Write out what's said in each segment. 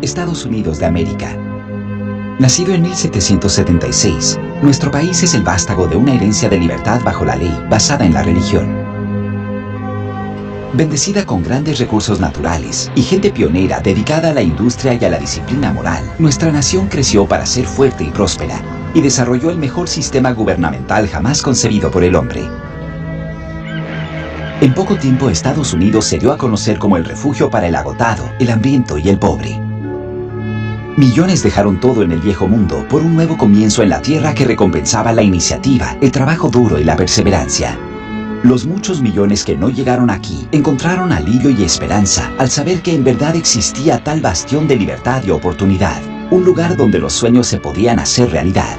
Estados Unidos de América. Nacido en 1776, nuestro país es el vástago de una herencia de libertad bajo la ley basada en la religión. Bendecida con grandes recursos naturales y gente pionera dedicada a la industria y a la disciplina moral, nuestra nación creció para ser fuerte y próspera y desarrolló el mejor sistema gubernamental jamás concebido por el hombre. En poco tiempo, Estados Unidos se dio a conocer como el refugio para el agotado, el hambriento y el pobre. Millones dejaron todo en el viejo mundo por un nuevo comienzo en la tierra que recompensaba la iniciativa, el trabajo duro y la perseverancia. Los muchos millones que no llegaron aquí encontraron alivio y esperanza al saber que en verdad existía tal bastión de libertad y oportunidad, un lugar donde los sueños se podían hacer realidad.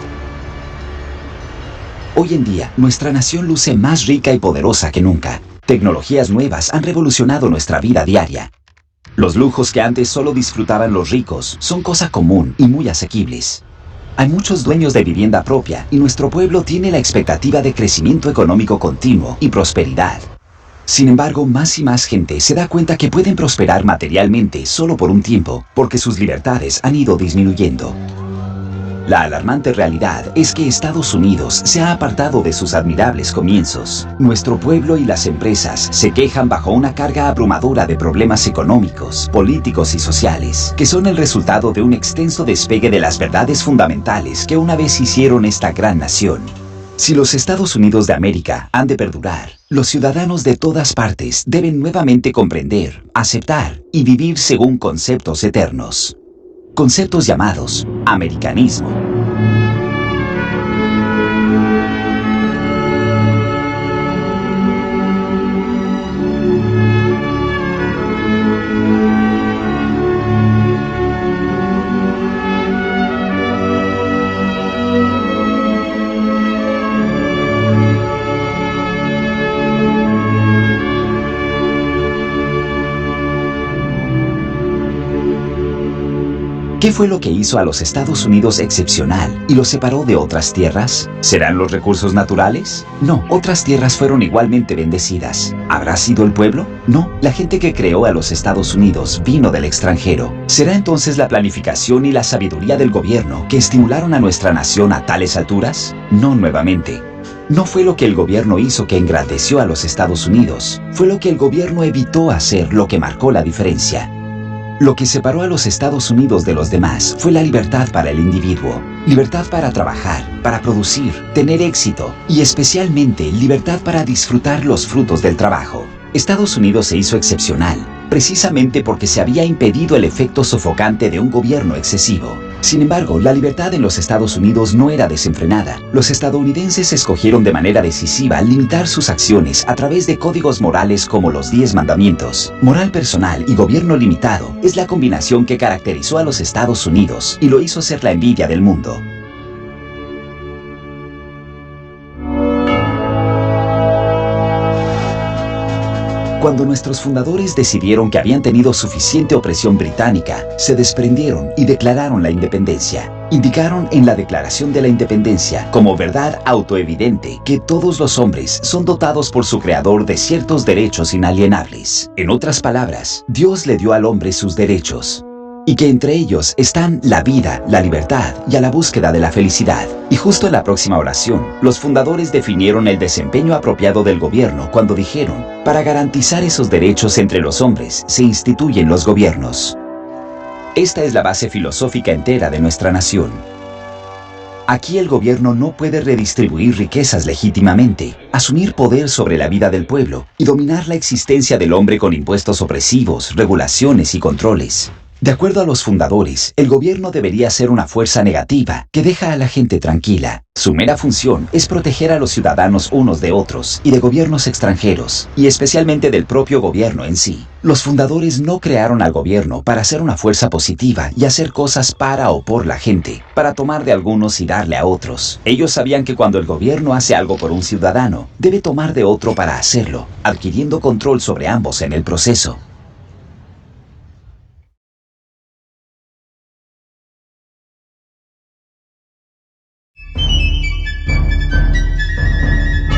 Hoy en día, nuestra nación luce más rica y poderosa que nunca. Tecnologías nuevas han revolucionado nuestra vida diaria. Los lujos que antes solo disfrutaban los ricos son cosa común y muy asequibles. Hay muchos dueños de vivienda propia y nuestro pueblo tiene la expectativa de crecimiento económico continuo y prosperidad. Sin embargo, más y más gente se da cuenta que pueden prosperar materialmente solo por un tiempo, porque sus libertades han ido disminuyendo. La alarmante realidad es que Estados Unidos se ha apartado de sus admirables comienzos. Nuestro pueblo y las empresas se quejan bajo una carga abrumadora de problemas económicos, políticos y sociales, que son el resultado de un extenso despegue de las verdades fundamentales que una vez hicieron esta gran nación. Si los Estados Unidos de América han de perdurar, los ciudadanos de todas partes deben nuevamente comprender, aceptar y vivir según conceptos eternos. Conceptos llamados americanismo. ¿Qué fue lo que hizo a los Estados Unidos excepcional y los separó de otras tierras? ¿Serán los recursos naturales? No, otras tierras fueron igualmente bendecidas. ¿Habrá sido el pueblo? No, la gente que creó a los Estados Unidos vino del extranjero. ¿Será entonces la planificación y la sabiduría del gobierno que estimularon a nuestra nación a tales alturas? No nuevamente. No fue lo que el gobierno hizo que engrandeció a los Estados Unidos, fue lo que el gobierno evitó hacer lo que marcó la diferencia. Lo que separó a los Estados Unidos de los demás fue la libertad para el individuo, libertad para trabajar, para producir, tener éxito y especialmente libertad para disfrutar los frutos del trabajo. Estados Unidos se hizo excepcional, precisamente porque se había impedido el efecto sofocante de un gobierno excesivo. Sin embargo, la libertad en los Estados Unidos no era desenfrenada. Los estadounidenses escogieron de manera decisiva limitar sus acciones a través de códigos morales como los 10 mandamientos. Moral personal y gobierno limitado es la combinación que caracterizó a los Estados Unidos y lo hizo ser la envidia del mundo. Cuando nuestros fundadores decidieron que habían tenido suficiente opresión británica, se desprendieron y declararon la independencia. Indicaron en la Declaración de la Independencia, como verdad autoevidente, que todos los hombres son dotados por su creador de ciertos derechos inalienables. En otras palabras, Dios le dio al hombre sus derechos, y que entre ellos están la vida, la libertad y a la búsqueda de la felicidad. Y justo en la próxima oración, los fundadores definieron el desempeño apropiado del gobierno cuando dijeron: para garantizar esos derechos entre los hombres, se instituyen los gobiernos. Esta es la base filosófica entera de nuestra nación. Aquí el gobierno no puede redistribuir riquezas legítimamente, asumir poder sobre la vida del pueblo y dominar la existencia del hombre con impuestos opresivos, regulaciones y controles. De acuerdo a los fundadores, el gobierno debería ser una fuerza negativa que deja a la gente tranquila. Su mera función es proteger a los ciudadanos unos de otros y de gobiernos extranjeros, y especialmente del propio gobierno en sí. Los fundadores no crearon al gobierno para ser una fuerza positiva y hacer cosas para o por la gente, para tomar de algunos y darle a otros. Ellos sabían que cuando el gobierno hace algo por un ciudadano, debe tomar de otro para hacerlo, adquiriendo control sobre ambos en el proceso.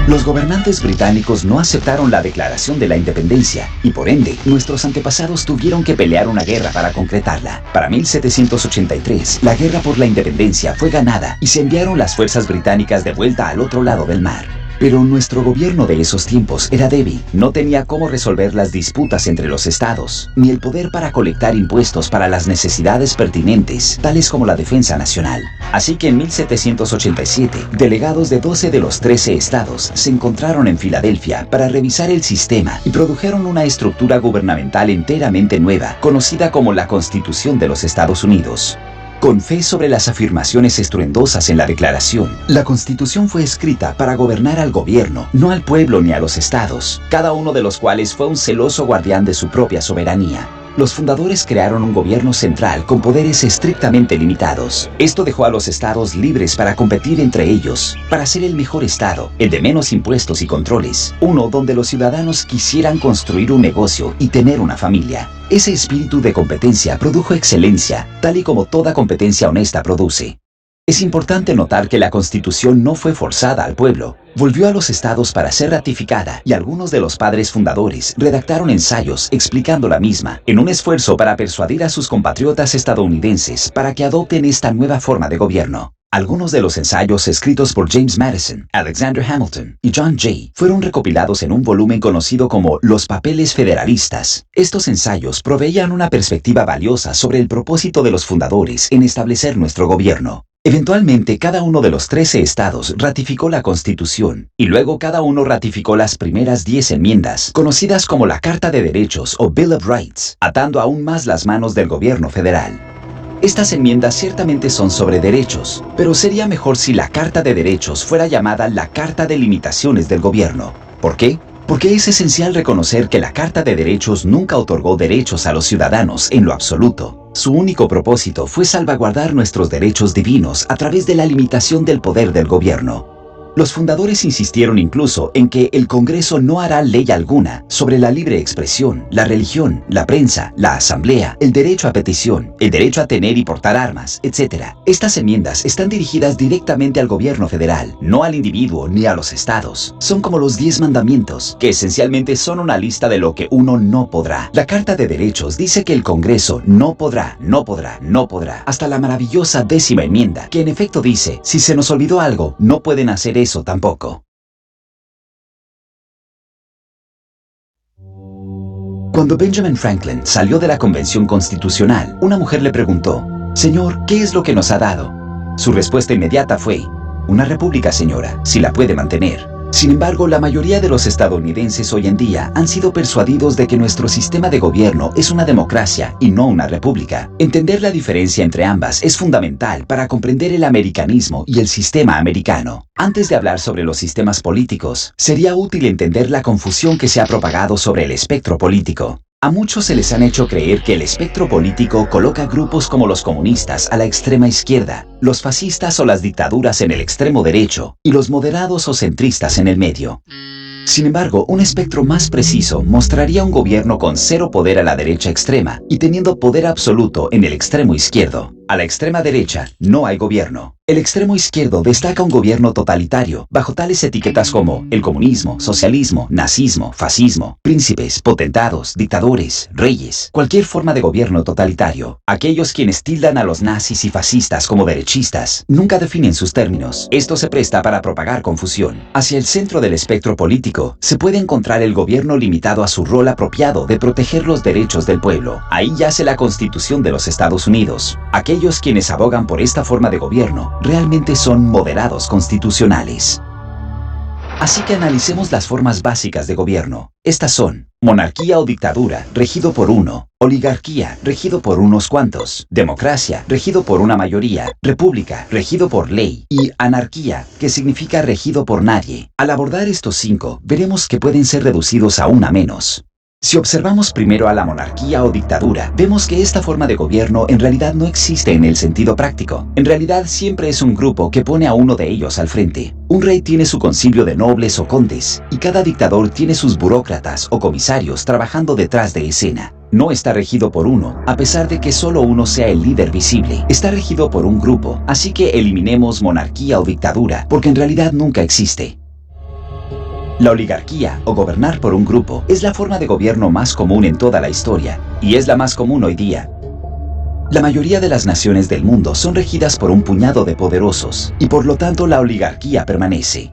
Los gobernantes británicos no aceptaron la declaración de la independencia y por ende, nuestros antepasados tuvieron que pelear una guerra para concretarla. Para 1783, la guerra por la independencia fue ganada y se enviaron las fuerzas británicas de vuelta al otro lado del mar. Pero nuestro gobierno de esos tiempos era débil, no tenía cómo resolver las disputas entre los estados, ni el poder para colectar impuestos para las necesidades pertinentes, tales como la defensa nacional. Así que en 1787, delegados de 12 de los 13 estados se encontraron en Filadelfia para revisar el sistema y produjeron una estructura gubernamental enteramente nueva, conocida como la Constitución de los Estados Unidos. Con fe sobre las afirmaciones estruendosas en la declaración, la Constitución fue escrita para gobernar al gobierno, no al pueblo ni a los estados, cada uno de los cuales fue un celoso guardián de su propia soberanía. Los fundadores crearon un gobierno central con poderes estrictamente limitados. Esto dejó a los estados libres para competir entre ellos, para ser el mejor estado, el de menos impuestos y controles, uno donde los ciudadanos quisieran construir un negocio y tener una familia. Ese espíritu de competencia produjo excelencia, tal y como toda competencia honesta produce. Es importante notar que la Constitución no fue forzada al pueblo, volvió a los estados para ser ratificada y algunos de los padres fundadores redactaron ensayos explicando la misma, en un esfuerzo para persuadir a sus compatriotas estadounidenses para que adopten esta nueva forma de gobierno. Algunos de los ensayos escritos por James Madison, Alexander Hamilton y John Jay fueron recopilados en un volumen conocido como Los Papeles Federalistas. Estos ensayos proveían una perspectiva valiosa sobre el propósito de los fundadores en establecer nuestro gobierno. Eventualmente, cada uno de los 13 estados ratificó la Constitución y luego cada uno ratificó las primeras 10 enmiendas, conocidas como la Carta de Derechos o Bill of Rights, atando aún más las manos del gobierno federal. Estas enmiendas ciertamente son sobre derechos, pero sería mejor si la Carta de Derechos fuera llamada la Carta de Limitaciones del Gobierno. ¿Por qué? Porque es esencial reconocer que la Carta de Derechos nunca otorgó derechos a los ciudadanos en lo absoluto. Su único propósito fue salvaguardar nuestros derechos divinos a través de la limitación del poder del gobierno. Los fundadores insistieron incluso en que el Congreso no hará ley alguna sobre la libre expresión, la religión, la prensa, la asamblea, el derecho a petición, el derecho a tener y portar armas, etc. Estas enmiendas están dirigidas directamente al gobierno federal, no al individuo ni a los estados. Son como los 10 mandamientos, que esencialmente son una lista de lo que uno no podrá. La Carta de Derechos dice que el Congreso no podrá, hasta la maravillosa 10ª enmienda, que en efecto dice, si se nos olvidó algo, no pueden hacer eso tampoco. Cuando Benjamin Franklin salió de la Convención Constitucional, una mujer le preguntó, «Señor, ¿qué es lo que nos ha dado?» Su respuesta inmediata fue, «Una república, señora, si la puede mantener». Sin embargo, la mayoría de los estadounidenses hoy en día han sido persuadidos de que nuestro sistema de gobierno es una democracia y no una república. Entender la diferencia entre ambas es fundamental para comprender el americanismo y el sistema americano. Antes de hablar sobre los sistemas políticos, sería útil entender la confusión que se ha propagado sobre el espectro político. A muchos se les han hecho creer que el espectro político coloca grupos como los comunistas a la extrema izquierda, los fascistas o las dictaduras en el extremo derecho y los moderados o centristas en el medio. Sin embargo, un espectro más preciso mostraría un gobierno con cero poder a la derecha extrema y teniendo poder absoluto en el extremo izquierdo. A la extrema derecha no hay gobierno. El extremo izquierdo destaca un gobierno totalitario, bajo tales etiquetas como el comunismo, socialismo, nazismo, fascismo, príncipes, potentados, dictadores, reyes, cualquier forma de gobierno totalitario. Aquellos quienes tildan a los nazis y fascistas como derechistas nunca definen sus términos. Esto se presta para propagar confusión. Hacia el centro del espectro político se puede encontrar el gobierno limitado a su rol apropiado de proteger los derechos del pueblo. Ahí yace la Constitución de los Estados Unidos. Aquellos quienes abogan por esta forma de gobierno realmente son moderados constitucionales. Así que analicemos las formas básicas de gobierno. Estas son: monarquía o dictadura, regido por uno; oligarquía, regido por unos cuantos; democracia, regido por una mayoría; república, regido por ley; y anarquía, que significa regido por nadie. Al abordar estos 5, veremos que pueden ser reducidos aún a menos. Si observamos primero a la monarquía o dictadura, vemos que esta forma de gobierno en realidad no existe en el sentido práctico. En realidad siempre es un grupo que pone a uno de ellos al frente. Un rey tiene su concilio de nobles o condes, y cada dictador tiene sus burócratas o comisarios trabajando detrás de escena. No está regido por uno, a pesar de que solo uno sea el líder visible. Está regido por un grupo, así que eliminemos monarquía o dictadura, porque en realidad nunca existe. La oligarquía, o gobernar por un grupo, es la forma de gobierno más común en toda la historia, y es la más común hoy día. La mayoría de las naciones del mundo son regidas por un puñado de poderosos, y por lo tanto la oligarquía permanece.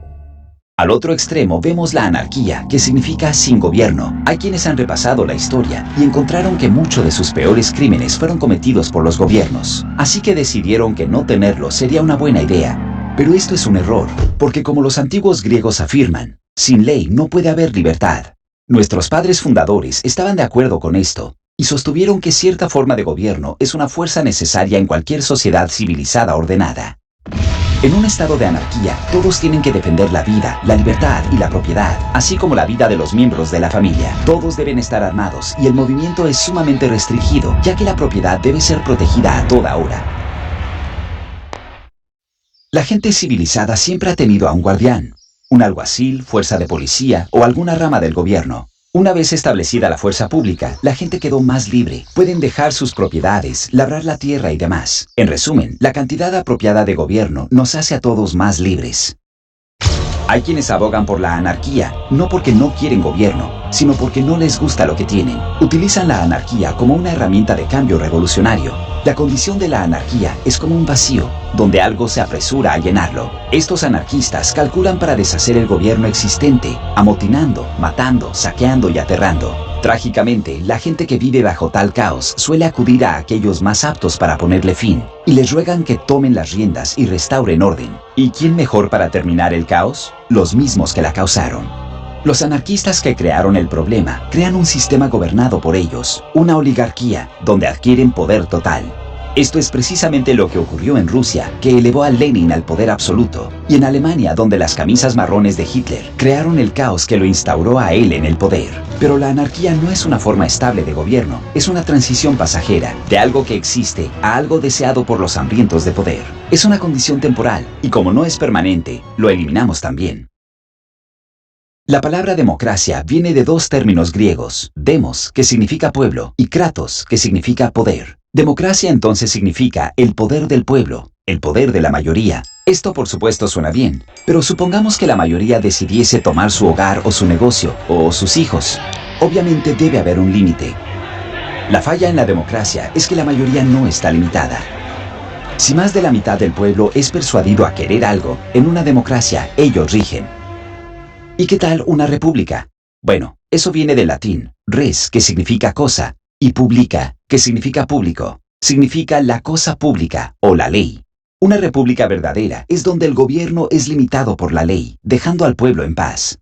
Al otro extremo vemos la anarquía, que significa sin gobierno. Hay quienes han repasado la historia y encontraron que muchos de sus peores crímenes fueron cometidos por los gobiernos, así que decidieron que no tenerlo sería una buena idea. Pero esto es un error, porque como los antiguos griegos afirman, sin ley no puede haber libertad. Nuestros padres fundadores estaban de acuerdo con esto, y sostuvieron que cierta forma de gobierno es una fuerza necesaria en cualquier sociedad civilizada ordenada. En un estado de anarquía, todos tienen que defender la vida, la libertad y la propiedad, así como la vida de los miembros de la familia. Todos deben estar armados y el movimiento es sumamente restringido, ya que la propiedad debe ser protegida a toda hora. La gente civilizada siempre ha tenido a un guardián, un alguacil, fuerza de policía o alguna rama del gobierno. Una vez establecida la fuerza pública, la gente quedó más libre. Pueden dejar sus propiedades, labrar la tierra y demás. En resumen, la cantidad apropiada de gobierno nos hace a todos más libres. Hay quienes abogan por la anarquía, no porque no quieren gobierno, sino porque no les gusta lo que tienen. Utilizan la anarquía como una herramienta de cambio revolucionario. La condición de la anarquía es como un vacío, donde algo se apresura a llenarlo. Estos anarquistas calculan para deshacer el gobierno existente, amotinando, matando, saqueando y aterrando. Trágicamente, la gente que vive bajo tal caos suele acudir a aquellos más aptos para ponerle fin, y les ruegan que tomen las riendas y restauren orden. ¿Y quién mejor para terminar el caos? Los mismos que la causaron. Los anarquistas que crearon el problema crean un sistema gobernado por ellos, una oligarquía, donde adquieren poder total. Esto es precisamente lo que ocurrió en Rusia, que elevó a Lenin al poder absoluto, y en Alemania, donde las camisas marrones de Hitler crearon el caos que lo instauró a él en el poder. Pero la anarquía no es una forma estable de gobierno, es una transición pasajera, de algo que existe a algo deseado por los hambrientos de poder. Es una condición temporal, y como no es permanente, lo eliminamos también. La palabra democracia viene de dos términos griegos, demos, que significa pueblo, y kratos, que significa poder. Democracia entonces significa el poder del pueblo, el poder de la mayoría. Esto por supuesto suena bien, pero supongamos que la mayoría decidiese tomar su hogar o su negocio, o sus hijos. Obviamente debe haber un límite. La falla en la democracia es que la mayoría no está limitada. Si más de la mitad del pueblo es persuadido a querer algo, en una democracia ellos rigen. ¿Y qué tal una república? Bueno, eso viene del latín, res, que significa cosa, y publica, que significa público. Significa la cosa pública, o la ley. Una república verdadera es donde el gobierno es limitado por la ley, dejando al pueblo en paz.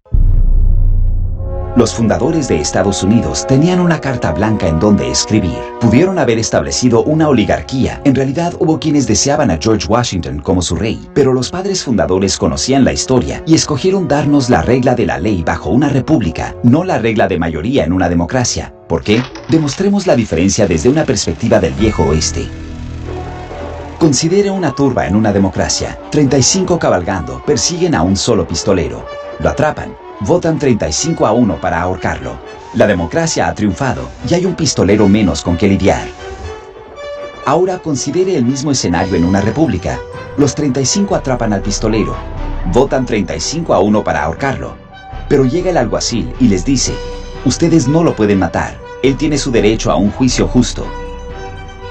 Los fundadores de Estados Unidos tenían una carta blanca en donde escribir. Pudieron haber establecido una oligarquía. En realidad hubo quienes deseaban a George Washington como su rey, pero los padres fundadores conocían la historia y escogieron darnos la regla de la ley bajo una república, no la regla de mayoría en una democracia. ¿Por qué? Demostremos la diferencia desde una perspectiva del viejo oeste. Considere una turba en una democracia. 35 cabalgando persiguen a un solo pistolero. Lo atrapan. Votan 35-1 para ahorcarlo. La democracia ha triunfado y hay un pistolero menos con que lidiar. Ahora considere el mismo escenario en una república. Los 35 atrapan al pistolero. Votan 35-1 para ahorcarlo. Pero llega el alguacil y les dice, ustedes no lo pueden matar. Él tiene su derecho a un juicio justo.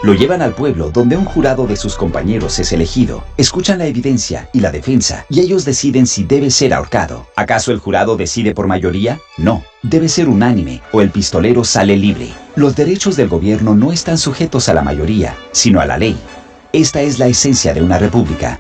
Lo llevan al pueblo donde un jurado de sus compañeros es elegido. Escuchan la evidencia y la defensa y ellos deciden si debe ser ahorcado. ¿Acaso el jurado decide por mayoría? No, debe ser unánime o el pistolero sale libre. Los derechos del gobierno no están sujetos a la mayoría, sino a la ley. Esta es la esencia de una república.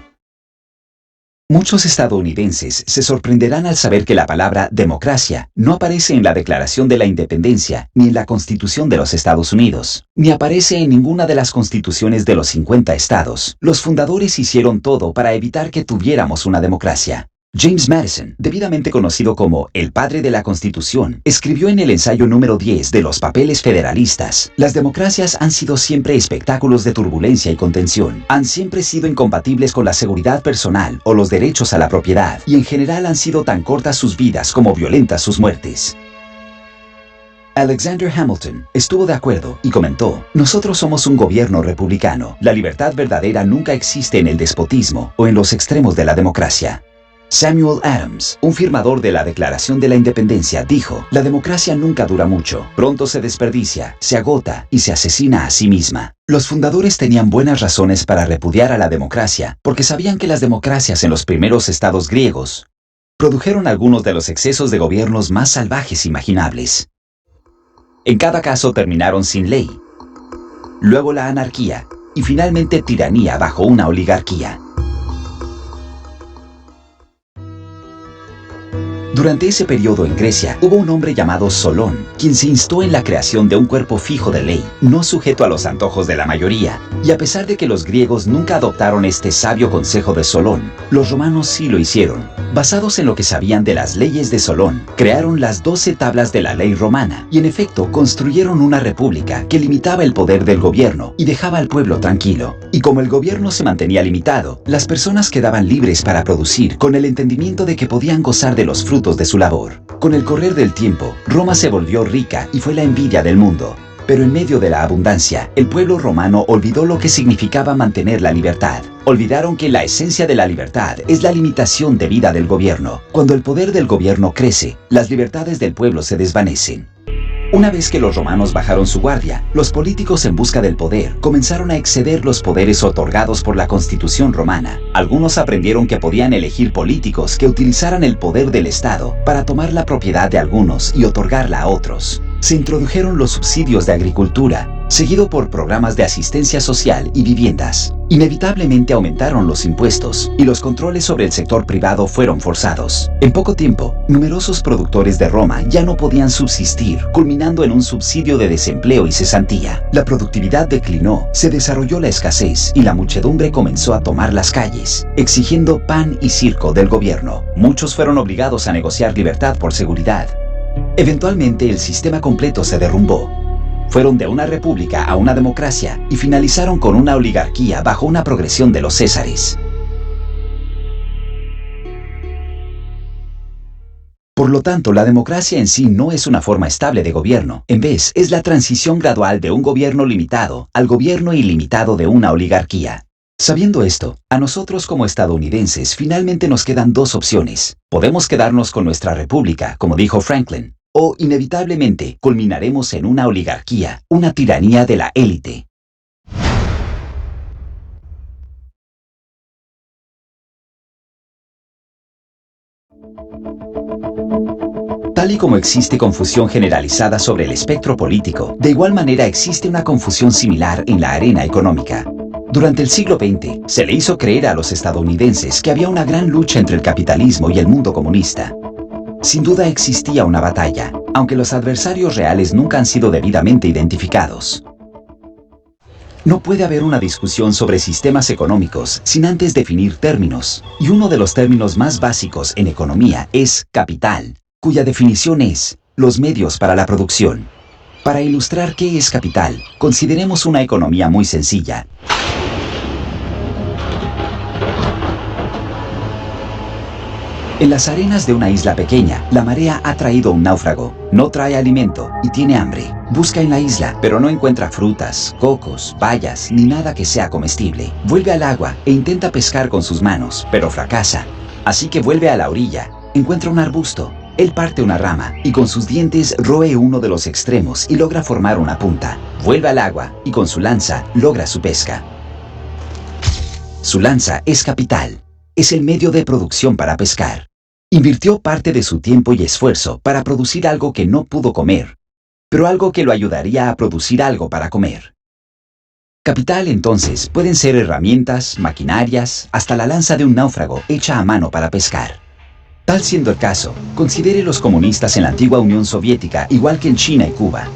Muchos estadounidenses se sorprenderán al saber que la palabra democracia no aparece en la Declaración de la Independencia ni en la Constitución de los Estados Unidos, ni aparece en ninguna de las constituciones de los 50 estados. Los fundadores hicieron todo para evitar que tuviéramos una democracia. James Madison, debidamente conocido como el padre de la Constitución, escribió en el ensayo número 10 de los papeles federalistas: las democracias han sido siempre espectáculos de turbulencia y contención, han siempre sido incompatibles con la seguridad personal o los derechos a la propiedad, y en general han sido tan cortas sus vidas como violentas sus muertes. Alexander Hamilton estuvo de acuerdo y comentó: nosotros somos un gobierno republicano. La libertad verdadera nunca existe en el despotismo o en los extremos de la democracia. Samuel Adams, un firmador de la Declaración de la Independencia, dijo: "La democracia nunca dura mucho, pronto se desperdicia, se agota y se asesina a sí misma". Los fundadores tenían buenas razones para repudiar a la democracia, porque sabían que las democracias en los primeros estados griegos produjeron algunos de los excesos de gobiernos más salvajes imaginables. En cada caso terminaron sin ley, luego la anarquía y finalmente tiranía bajo una oligarquía. Durante ese periodo en Grecia hubo un hombre llamado Solón, quien se instó en la creación de un cuerpo fijo de ley, no sujeto a los antojos de la mayoría. Y a pesar de que los griegos nunca adoptaron este sabio consejo de Solón, los romanos sí lo hicieron. Basados en lo que sabían de las leyes de Solón, crearon las 12 tablas de la ley romana y en efecto construyeron una república que limitaba el poder del gobierno y dejaba al pueblo tranquilo. Y como el gobierno se mantenía limitado, las personas quedaban libres para producir con el entendimiento de que podían gozar de los frutos de su labor. Con el correr del tiempo, Roma se volvió rica y fue la envidia del mundo. Pero en medio de la abundancia, el pueblo romano olvidó lo que significaba mantener la libertad. Olvidaron que la esencia de la libertad es la limitación de vida del gobierno. Cuando el poder del gobierno crece, las libertades del pueblo se desvanecen. Una vez que los romanos bajaron su guardia, los políticos en busca del poder comenzaron a exceder los poderes otorgados por la Constitución romana. Algunos aprendieron que podían elegir políticos que utilizaran el poder del Estado para tomar la propiedad de algunos y otorgarla a otros. Se introdujeron los subsidios de agricultura, seguido por programas de asistencia social y viviendas. Inevitablemente aumentaron los impuestos y los controles sobre el sector privado fueron forzados. En poco tiempo, numerosos productores de Roma ya no podían subsistir, culminando en un subsidio de desempleo y cesantía. La productividad declinó, se desarrolló la escasez y la muchedumbre comenzó a tomar las calles, exigiendo pan y circo del gobierno. Muchos fueron obligados a negociar libertad por seguridad. Eventualmente el sistema completo se derrumbó. Fueron de una república a una democracia y finalizaron con una oligarquía bajo una progresión de los césares. Por lo tanto, la democracia en sí no es una forma estable de gobierno. En vez, es la transición gradual de un gobierno limitado al gobierno ilimitado de una oligarquía. Sabiendo esto, a nosotros como estadounidenses finalmente nos quedan dos opciones. Podemos quedarnos con nuestra república, como dijo Franklin, o inevitablemente culminaremos en una oligarquía, una tiranía de la élite. Tal y como existe confusión generalizada sobre el espectro político, de igual manera existe una confusión similar en la arena económica. Durante el siglo XX, se le hizo creer a los estadounidenses que había una gran lucha entre el capitalismo y el mundo comunista. Sin duda existía una batalla, aunque los adversarios reales nunca han sido debidamente identificados. No puede haber una discusión sobre sistemas económicos sin antes definir términos, y uno de los términos más básicos en economía es capital, cuya definición es los medios para la producción. Para ilustrar qué es capital, consideremos una economía muy sencilla. En las arenas de una isla pequeña, la marea ha traído un náufrago. No trae alimento y tiene hambre. Busca en la isla, pero no encuentra frutas, cocos, bayas, ni nada que sea comestible. Vuelve al agua e intenta pescar con sus manos, pero fracasa. Así que vuelve a la orilla. Encuentra un arbusto. Él parte una rama y con sus dientes roe uno de los extremos y logra formar una punta. Vuelve al agua y con su lanza logra su pesca. Su lanza es capital. Es el medio de producción para pescar. Invirtió parte de su tiempo y esfuerzo para producir algo que no pudo comer, pero algo que lo ayudaría a producir algo para comer. Capital, entonces, pueden ser herramientas, maquinarias, hasta la lanza de un náufrago hecha a mano para pescar. Tal siendo el caso, considere los comunistas en la antigua Unión Soviética, igual que en China y Cuba.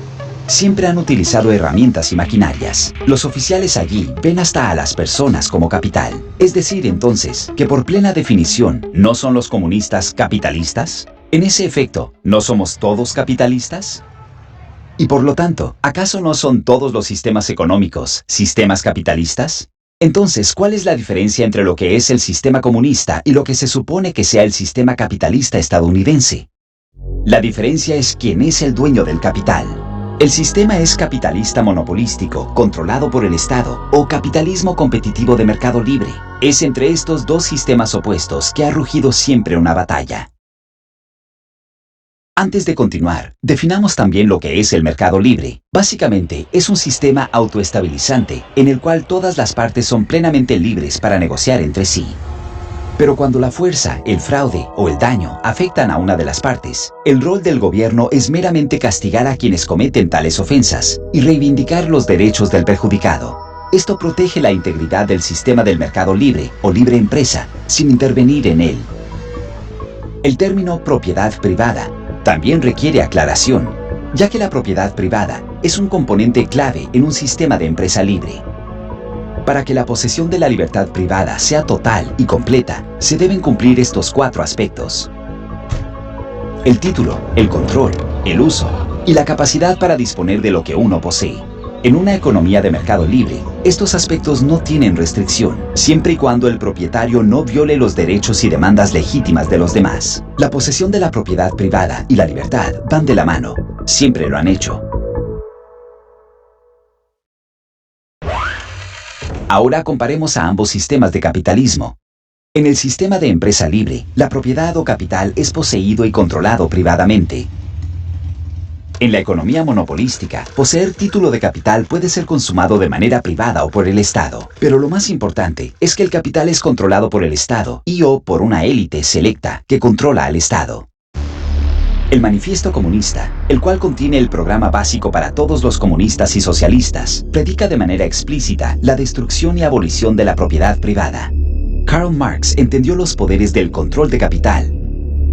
Siempre han utilizado herramientas y maquinarias. Los oficiales allí ven hasta a las personas como capital. Es decir, entonces, que por plena definición, ¿no son los comunistas capitalistas? En ese efecto, ¿no somos todos capitalistas? Y por lo tanto, ¿acaso no son todos los sistemas económicos sistemas capitalistas? Entonces, ¿cuál es la diferencia entre lo que es el sistema comunista y lo que se supone que sea el sistema capitalista estadounidense? La diferencia es quién es el dueño del capital. El sistema es capitalista monopolístico, controlado por el Estado, o capitalismo competitivo de mercado libre. Es entre estos dos sistemas opuestos que ha rugido siempre una batalla. Antes de continuar, definamos también lo que es el mercado libre. Básicamente, es un sistema autoestabilizante en el cual todas las partes son plenamente libres para negociar entre sí. Pero cuando la fuerza, el fraude o el daño afectan a una de las partes, el rol del gobierno es meramente castigar a quienes cometen tales ofensas y reivindicar los derechos del perjudicado. Esto protege la integridad del sistema del mercado libre o libre empresa, sin intervenir en él. El término propiedad privada también requiere aclaración, ya que la propiedad privada es un componente clave en un sistema de empresa libre. Para que la posesión de la libertad privada sea total y completa, se deben cumplir estos 4 aspectos: el título, el control, el uso y la capacidad para disponer de lo que uno posee. En una economía de mercado libre, estos aspectos no tienen restricción, siempre y cuando el propietario no viole los derechos y demandas legítimas de los demás. La posesión de la propiedad privada y la libertad van de la mano, siempre lo han hecho. Ahora comparemos a ambos sistemas de capitalismo. En el sistema de empresa libre, la propiedad o capital es poseído y controlado privadamente. En la economía monopolística, poseer título de capital puede ser consumado de manera privada o por el Estado. Pero lo más importante es que el capital es controlado por el Estado y/o por una élite selecta que controla al Estado. El Manifiesto Comunista, el cual contiene el programa básico para todos los comunistas y socialistas, predica de manera explícita la destrucción y abolición de la propiedad privada. Karl Marx entendió los poderes del control de capital,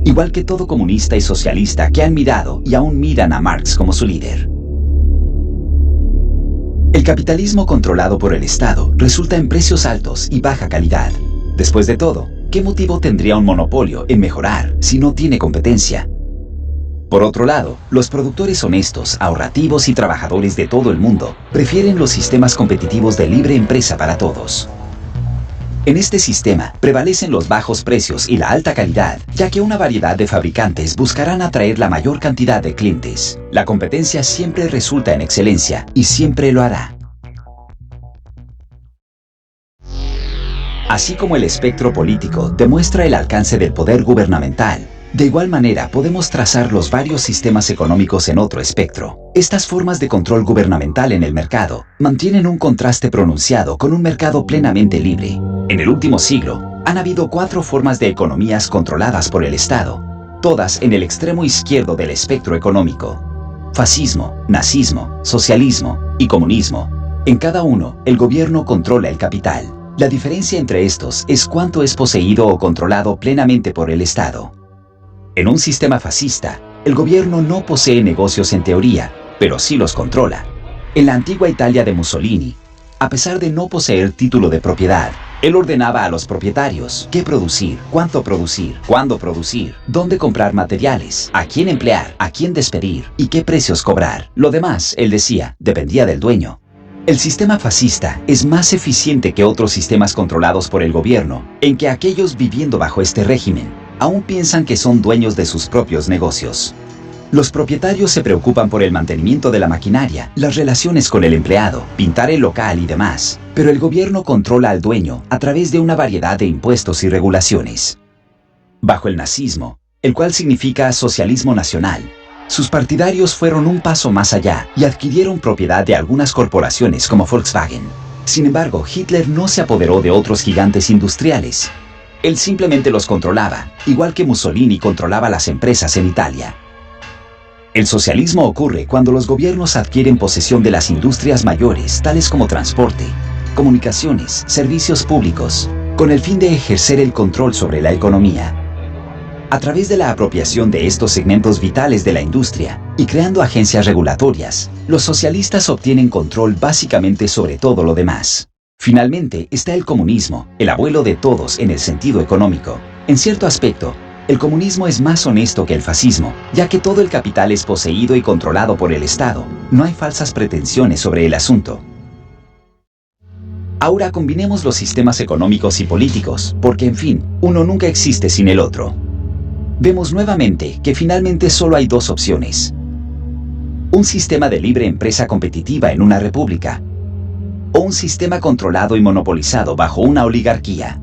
igual que todo comunista y socialista que han mirado y aún miran a Marx como su líder. El capitalismo controlado por el Estado resulta en precios altos y baja calidad. Después de todo, ¿qué motivo tendría un monopolio en mejorar si no tiene competencia? Por otro lado, los productores honestos, ahorrativos y trabajadores de todo el mundo prefieren los sistemas competitivos de libre empresa para todos. En este sistema prevalecen los bajos precios y la alta calidad, ya que una variedad de fabricantes buscarán atraer la mayor cantidad de clientes. La competencia siempre resulta en excelencia y siempre lo hará. Así como el espectro político demuestra el alcance del poder gubernamental, de igual manera podemos trazar los varios sistemas económicos en otro espectro. Estas formas de control gubernamental en el mercado mantienen un contraste pronunciado con un mercado plenamente libre. En el último siglo, han habido 4 formas de economías controladas por el Estado, todas en el extremo izquierdo del espectro económico: fascismo, nazismo, socialismo y comunismo. En cada uno, el gobierno controla el capital. La diferencia entre estos es cuánto es poseído o controlado plenamente por el Estado. En un sistema fascista, el gobierno no posee negocios en teoría, pero sí los controla. En la antigua Italia de Mussolini, a pesar de no poseer título de propiedad, él ordenaba a los propietarios qué producir, cuánto producir, cuándo producir, dónde comprar materiales, a quién emplear, a quién despedir y qué precios cobrar. Lo demás, él decía, dependía del dueño. El sistema fascista es más eficiente que otros sistemas controlados por el gobierno, en que aquellos viviendo bajo este régimen aún piensan que son dueños de sus propios negocios. Los propietarios se preocupan por el mantenimiento de la maquinaria, las relaciones con el empleado, pintar el local y demás, pero el gobierno controla al dueño a través de una variedad de impuestos y regulaciones. Bajo el nazismo, el cual significa socialismo nacional, sus partidarios fueron un paso más allá y adquirieron propiedad de algunas corporaciones como Volkswagen. Sin embargo, Hitler no se apoderó de otros gigantes industriales. Él simplemente los controlaba, igual que Mussolini controlaba las empresas en Italia. El socialismo ocurre cuando los gobiernos adquieren posesión de las industrias mayores, tales como transporte, comunicaciones, servicios públicos, con el fin de ejercer el control sobre la economía. A través de la apropiación de estos segmentos vitales de la industria y creando agencias regulatorias, los socialistas obtienen control básicamente sobre todo lo demás. Finalmente está el comunismo, el abuelo de todos en el sentido económico. En cierto aspecto, el comunismo es más honesto que el fascismo, ya que todo el capital es poseído y controlado por el Estado. No hay falsas pretensiones sobre el asunto. Ahora combinemos los sistemas económicos y políticos, porque en fin, uno nunca existe sin el otro. Vemos nuevamente que finalmente solo hay 2 opciones: un sistema de libre empresa competitiva en una república, o un sistema controlado y monopolizado bajo una oligarquía.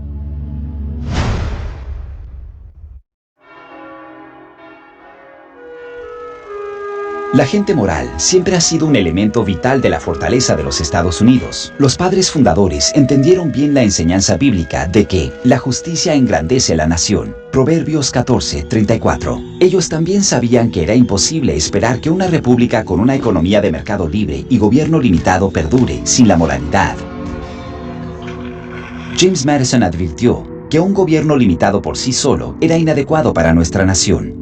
La gente moral siempre ha sido un elemento vital de la fortaleza de los Estados Unidos. Los padres fundadores entendieron bien la enseñanza bíblica de que la justicia engrandece la nación. Proverbios 14:34. Ellos también sabían que era imposible esperar que una república con una economía de mercado libre y gobierno limitado perdure sin la moralidad. James Madison advirtió que un gobierno limitado por sí solo era inadecuado para nuestra nación.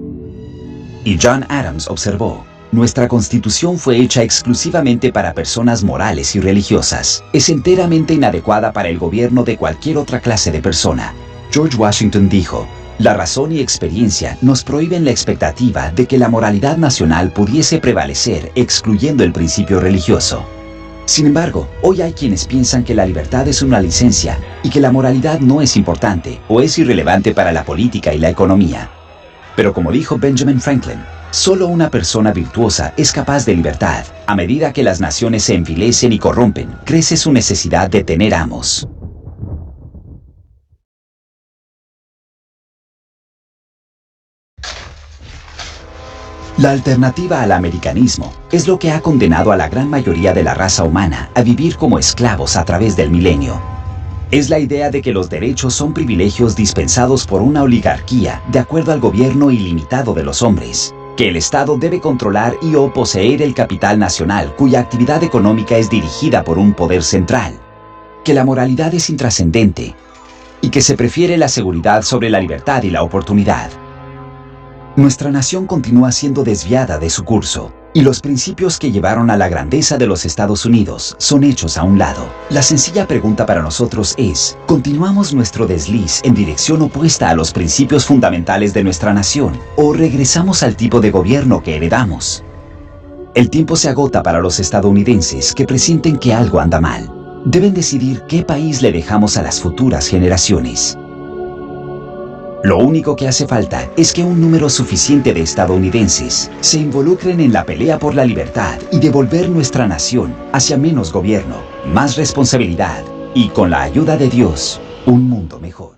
Y John Adams observó: nuestra Constitución fue hecha exclusivamente para personas morales y religiosas. Es enteramente inadecuada para el gobierno de cualquier otra clase de persona. George Washington dijo: la razón y experiencia nos prohíben la expectativa de que la moralidad nacional pudiese prevalecer excluyendo el principio religioso. Sin embargo, hoy hay quienes piensan que la libertad es una licencia y que la moralidad no es importante o es irrelevante para la política y la economía. Pero como dijo Benjamin Franklin, solo una persona virtuosa es capaz de libertad. A medida que las naciones se envilecen y corrompen, crece su necesidad de tener amos. La alternativa al americanismo es lo que ha condenado a la gran mayoría de la raza humana a vivir como esclavos a través del milenio. Es la idea de que los derechos son privilegios dispensados por una oligarquía de acuerdo al gobierno ilimitado de los hombres, que el Estado debe controlar y o poseer el capital nacional cuya actividad económica es dirigida por un poder central, que la moralidad es intrascendente y que se prefiere la seguridad sobre la libertad y la oportunidad. Nuestra nación continúa siendo desviada de su curso, y los principios que llevaron a la grandeza de los Estados Unidos son hechos a un lado. La sencilla pregunta para nosotros es: ¿continuamos nuestro desliz en dirección opuesta a los principios fundamentales de nuestra nación, o regresamos al tipo de gobierno que heredamos? El tiempo se agota para los estadounidenses que presienten que algo anda mal. Deben decidir qué país le dejamos a las futuras generaciones. Lo único que hace falta es que un número suficiente de estadounidenses se involucren en la pelea por la libertad y devolver nuestra nación hacia menos gobierno, más responsabilidad y, con la ayuda de Dios, un mundo mejor.